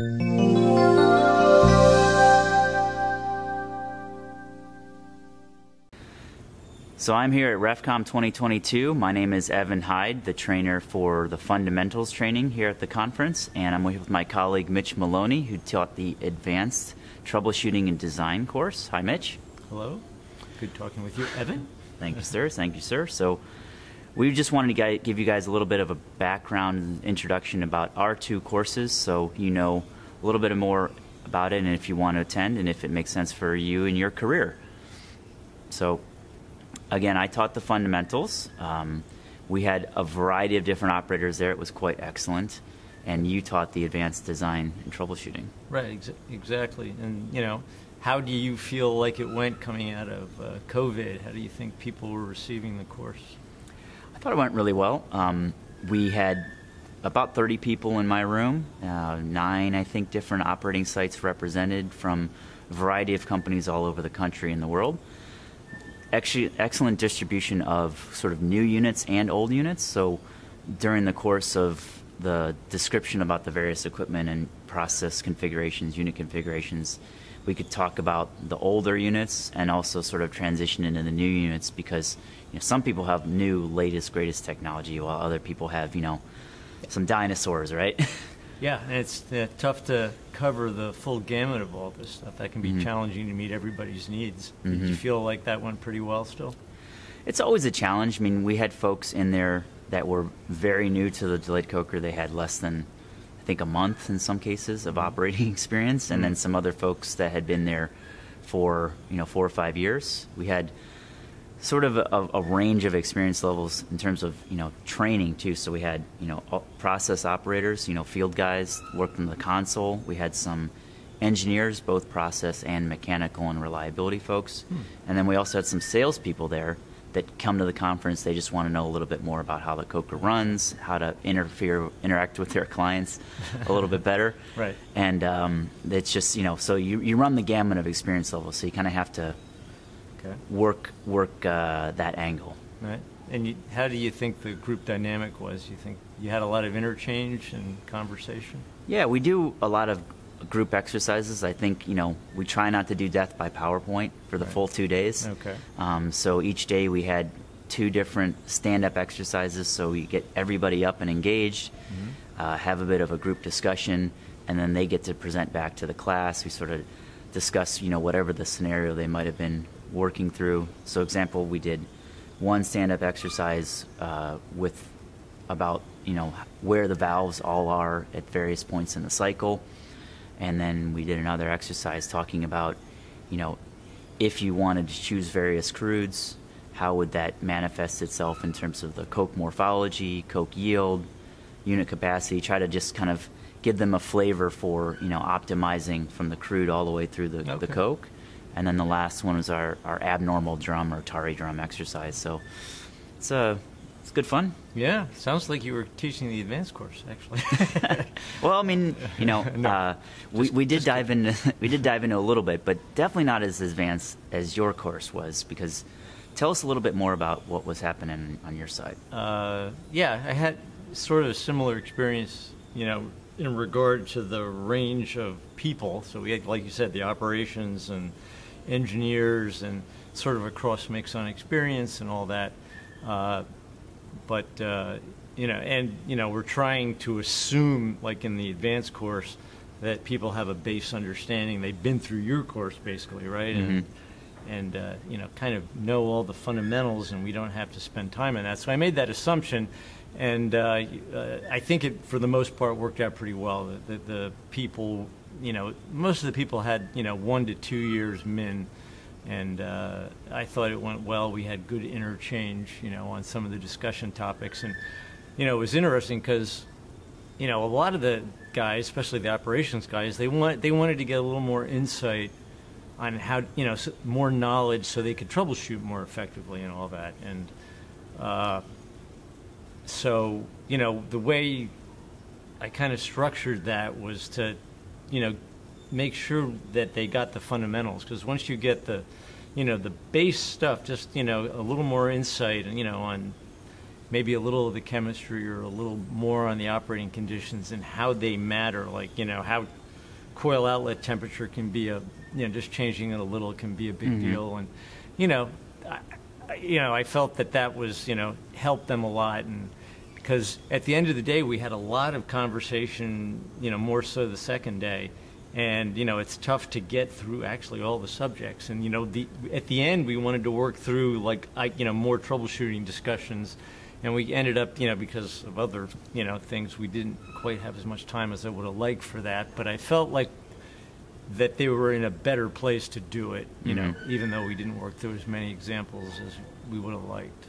So I'm here at RefComm 2022. My name is Evan Hyde, the trainer for the fundamentals training here at the conference, and I'm with my colleague Mitch Moloney, who taught the advanced troubleshooting and design course. Hi, Mitch. Hello. Good talking with you, Evan. Thank you, sir. Thank you, sir. So we just wanted to give you guys a little bit of a background introduction about our two courses, so you know a little bit more about it, and if you want to attend, and if it makes sense for you in your career. So again, I taught the fundamentals. We had a variety of different operators there. It was quite excellent. And you taught the advanced design and troubleshooting. Right, exactly. And, you know, how do you feel like it went coming out of COVID? How do you think people were receiving the course? I thought it went really well. We had about 30 people in my room, 9, I think, different operating sites represented from a variety of companies all over the country and the world. Actually, excellent distribution of sort of new units and old units. So during the course of the description about the various equipment and process configurations, unit configurations, we could talk about the older units and also sort of transition into the new units, because some people have new, latest, greatest technology, while other people have, some dinosaurs, right? Yeah, and it's tough to cover the full gamut of all this stuff. That can be challenging to meet everybody's needs. Did you feel like that went pretty well still? It's always a challenge. I mean, we had folks in there that were very new to the delayed coker. They had less than, I think, a month in some cases of operating experience, and then some other folks that had been there for 4 or 5 years. We had sort of a range of experience levels in terms of training too. So we had process operators, field guys worked on the console. We had some engineers, both process and mechanical and reliability folks, and then we also had some salespeople there that come to the conference. They just want to know a little bit more about how the coker runs, how to interact with their clients a little bit better. Right. And it's just so you run the gamut of experience levels. So you kind of have to work that angle. Right. And how do you think the group dynamic was? You think you had a lot of interchange and conversation? Yeah, we do a lot of group exercises. I think, we try not to do death by PowerPoint for the full 2 days. Okay. So each day we had 2 different stand-up exercises, so we get everybody up and engaged, have a bit of a group discussion, and then they get to present back to the class. We sort of discuss, whatever the scenario they might have been working through. So example, we did one stand-up exercise with about where the valves all are at various points in the cycle, and then we did another exercise talking about if you wanted to choose various crudes, how would that manifest itself in terms of the coke morphology, coke yield, unit capacity. Try to just kind of give them a flavor for optimizing from the crude all the way through the coke. And then the last one was our abnormal drum or tari drum exercise. So it's good fun. Yeah, sounds like you were teaching the advanced course, actually. Well, I mean, we did dive into a little bit, but definitely not as advanced as your course was. Because tell us a little bit more about what was happening on your side. Yeah, I had sort of a similar experience, in regard to the range of people. So we had, like you said, the operations and engineers and sort of a cross mix on experience and all that. But we're trying to assume, like in the advanced course, that people have a base understanding. They've been through your course, basically, right? And kind of know all the fundamentals, and we don't have to spend time on that. So I made that assumption, and I think it, for the most part, worked out pretty well. The people, most of the people had, 1 to 2 years min, and I thought it went well. We had good interchange, on some of the discussion topics, and it was interesting because, a lot of the guys, especially the operations guys, they wanted to get a little more insight on how, more knowledge so they could troubleshoot more effectively and all that. And so, the way I kind of structured that was to, make sure that they got the fundamentals, because once you get the, the base stuff, just, a little more insight, and, on maybe a little of the chemistry or a little more on the operating conditions and how they matter, like, coil outlet temperature can be just changing it a little can be a big deal. And, I felt that was, helped them a lot. And because at the end of the day, we had a lot of conversation, more so the second day. And, it's tough to get through actually all the subjects. And, at the end, we wanted to work through more troubleshooting discussions. And we ended up, because of other, things, we didn't quite have as much time as I would have liked for that. But I felt like that they were in a better place to do it, even though we didn't work through as many examples as we would have liked.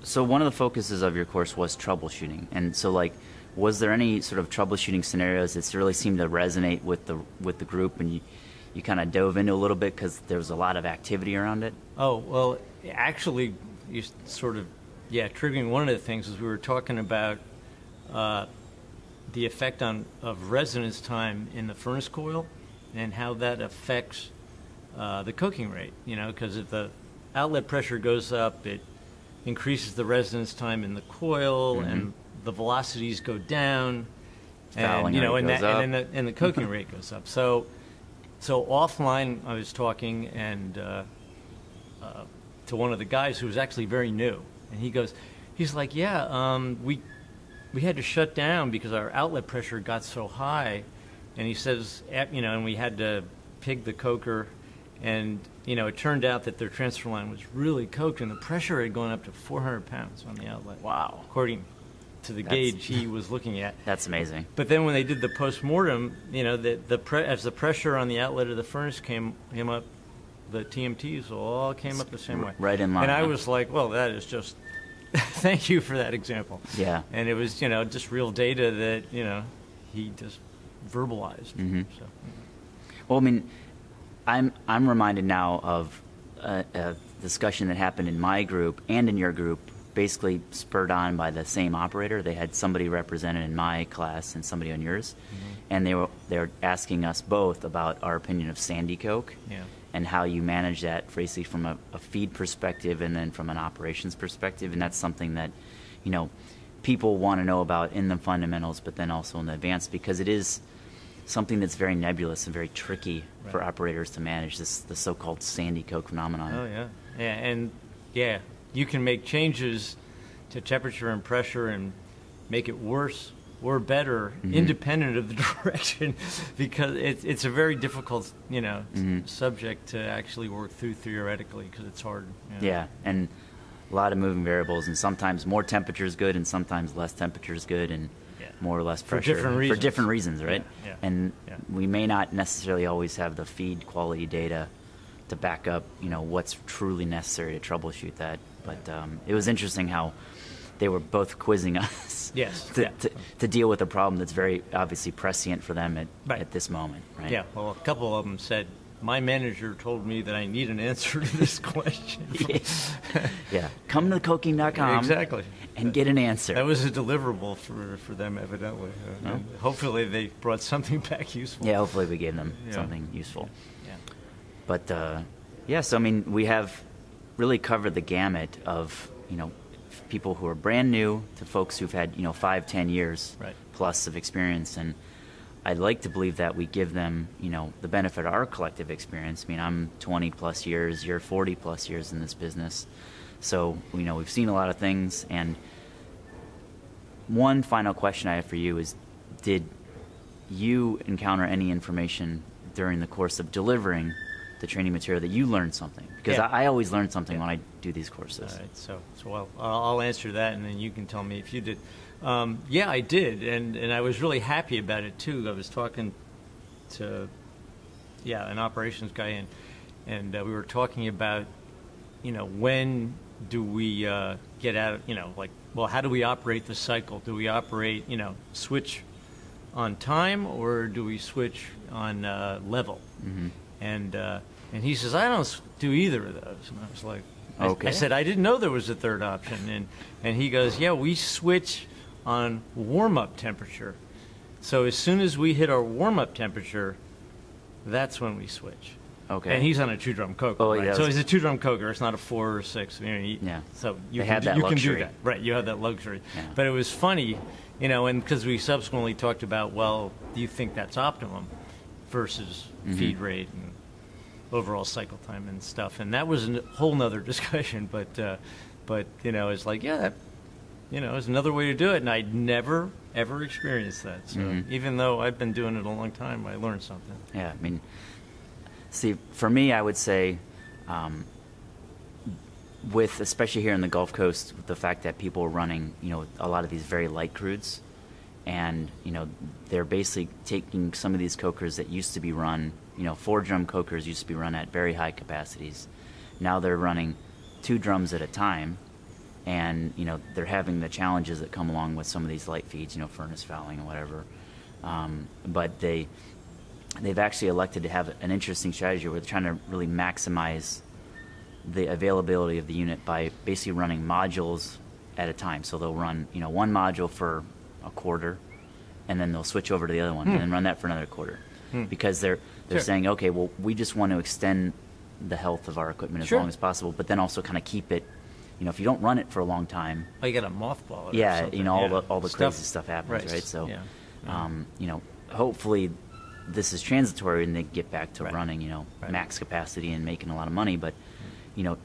So one of the focuses of your course was troubleshooting. And so, was there any sort of troubleshooting scenarios that really seemed to resonate with the group, and you kind of dove into a little bit because there was a lot of activity around it? Oh, well, actually, you sort of, triggering one of the things is we were talking about the effect of residence time in the furnace coil and how that affects the coking rate, because if the outlet pressure goes up, it increases the residence time in the coil, and the velocities go down, and and the coking rate goes up. So offline, I was talking to one of the guys who was actually very new, and he's like, we had to shut down because our outlet pressure got so high, and he says, and we had to pig the coker, and it turned out that their transfer line was really coked, and the pressure had gone up to 400 pounds on the outlet. Wow! According to the gauge he was looking at. That's amazing. But then when they did the post-mortem, as the pressure on the outlet of the furnace came up, the TMTs all came up the same way. Right in line. And I was like, well, that is just, thank you for that example. Yeah. And it was, just real data that, he just verbalized. So. Well, I mean, I'm reminded now of a discussion that happened in my group and in your group, basically spurred on by the same operator. They had somebody represented in my class and somebody on yours, and they were asking us both about our opinion of sandy coke and how you manage that, basically from a feed perspective and then from an operations perspective. And that's something that people want to know about in the fundamentals, but then also in the advanced, because it is something that's very nebulous and very tricky for operators to manage, the so-called sandy coke phenomenon. Oh and you can make changes to temperature and pressure and make it worse or better, independent of the direction, because it's a very difficult, subject to actually work through theoretically, because it's hard. Yeah, and a lot of moving variables, and sometimes more temperature is good, and sometimes less temperature is good, and more or less pressure for different reasons, right? And we may not necessarily always have the feed quality data to back up, what's truly necessary to troubleshoot that. But it was interesting how they were both quizzing us to deal with a problem that's very obviously prescient for them at this moment, right? Yeah, well, a couple of them said, my manager told me that I need an answer to this question. Come to coking.com exactly. and get an answer. That was a deliverable for them, evidently. And hopefully they brought something back useful. Yeah, hopefully we gave them something useful. Yeah. But, so, I mean, we have really covered the gamut of, people who are brand new to folks who've had, 5-10 years plus of experience. And I'd like to believe that we give them, the benefit of our collective experience. I mean, I'm 20 plus years, you're 40 plus years in this business. So, we've seen a lot of things. And one final question I have for you is, did you encounter any information during the course of delivering the training material that you learned something? Because I always learn something when I do these courses. All right, so I'll answer that, and then you can tell me if you did. I did, and I was really happy about it too. I was talking to an operations guy, and we were talking about when do we get out of how do we operate the cycle? Do we operate switch on time, or do we switch on level? And he says, I don't do either of those. And I was like, okay. I said, I didn't know there was a third option. And he goes, we switch on warm-up temperature. So as soon as we hit our warm-up temperature, that's when we switch. Okay. And he's on a 2-drum coker. Oh, right? yeah. So he's a 2-drum coker. It's not a 4 or 6. So you can do that. Right, you have that luxury. Yeah. But it was funny, and because we subsequently talked about, well, do you think that's optimum? versus feed rate and overall cycle time and stuff. And that was a whole nother discussion, but you know, it's like, yeah, that, you know, is another way to do it. And I'd never, ever experienced that. So even though I've been doing it a long time, I learned something. Yeah, I mean, see, for me, I would say, with, especially here in the Gulf Coast, with the fact that people are running, you know, a lot of these very light crudes, and, you know, they're basically taking some of these cokers that used to be run, you know, 4-drum cokers used to be run at very high capacities. Now they're running 2 drums at a time, and, you know, they're having the challenges that come along with some of these light feeds, you know, furnace fouling and whatever. But they've actually elected to have an interesting strategy where they're trying to really maximize the availability of the unit by basically running modules at a time. So they'll run, you know, one module for a quarter, and then they'll switch over to the other one and then run that for another quarter, because they're saying, okay, well, we just want to extend the health of our equipment as long as possible, but then also kind of keep it, you know, if you don't run it for a long time, oh, you got to mothball it. Yeah, or something. you know, all the crazy stuff happens, right? So, you know, hopefully this is transitory and they get back to running, you know, max capacity and making a lot of money, but you know,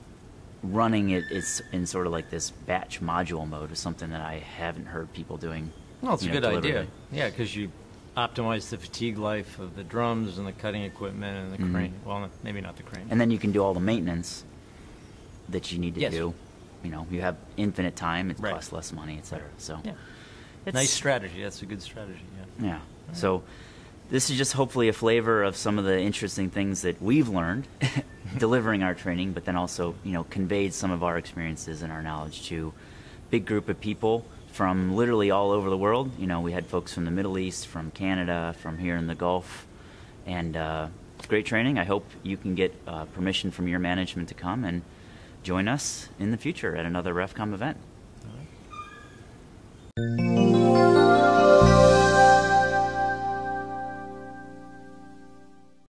running it is in sort of like this batch module mode is something that I haven't heard people doing. Well, it's a good idea. Yeah, because you optimize the fatigue life of the drums and the cutting equipment and the crane. Well, maybe not the crane. And then you can do all the maintenance that you need to do. You know, you have infinite time. It costs less money, et cetera. So, nice strategy. That's a good strategy. Yeah. So, this is just hopefully a flavor of some of the interesting things that we've learned delivering our training, but then also, you know, conveyed some of our experiences and our knowledge to a big group of people from literally all over the world. You know, we had folks from the Middle East, from Canada, from here in the Gulf, and it's great training. I hope you can get permission from your management to come and join us in the future at another RefComm event. All right.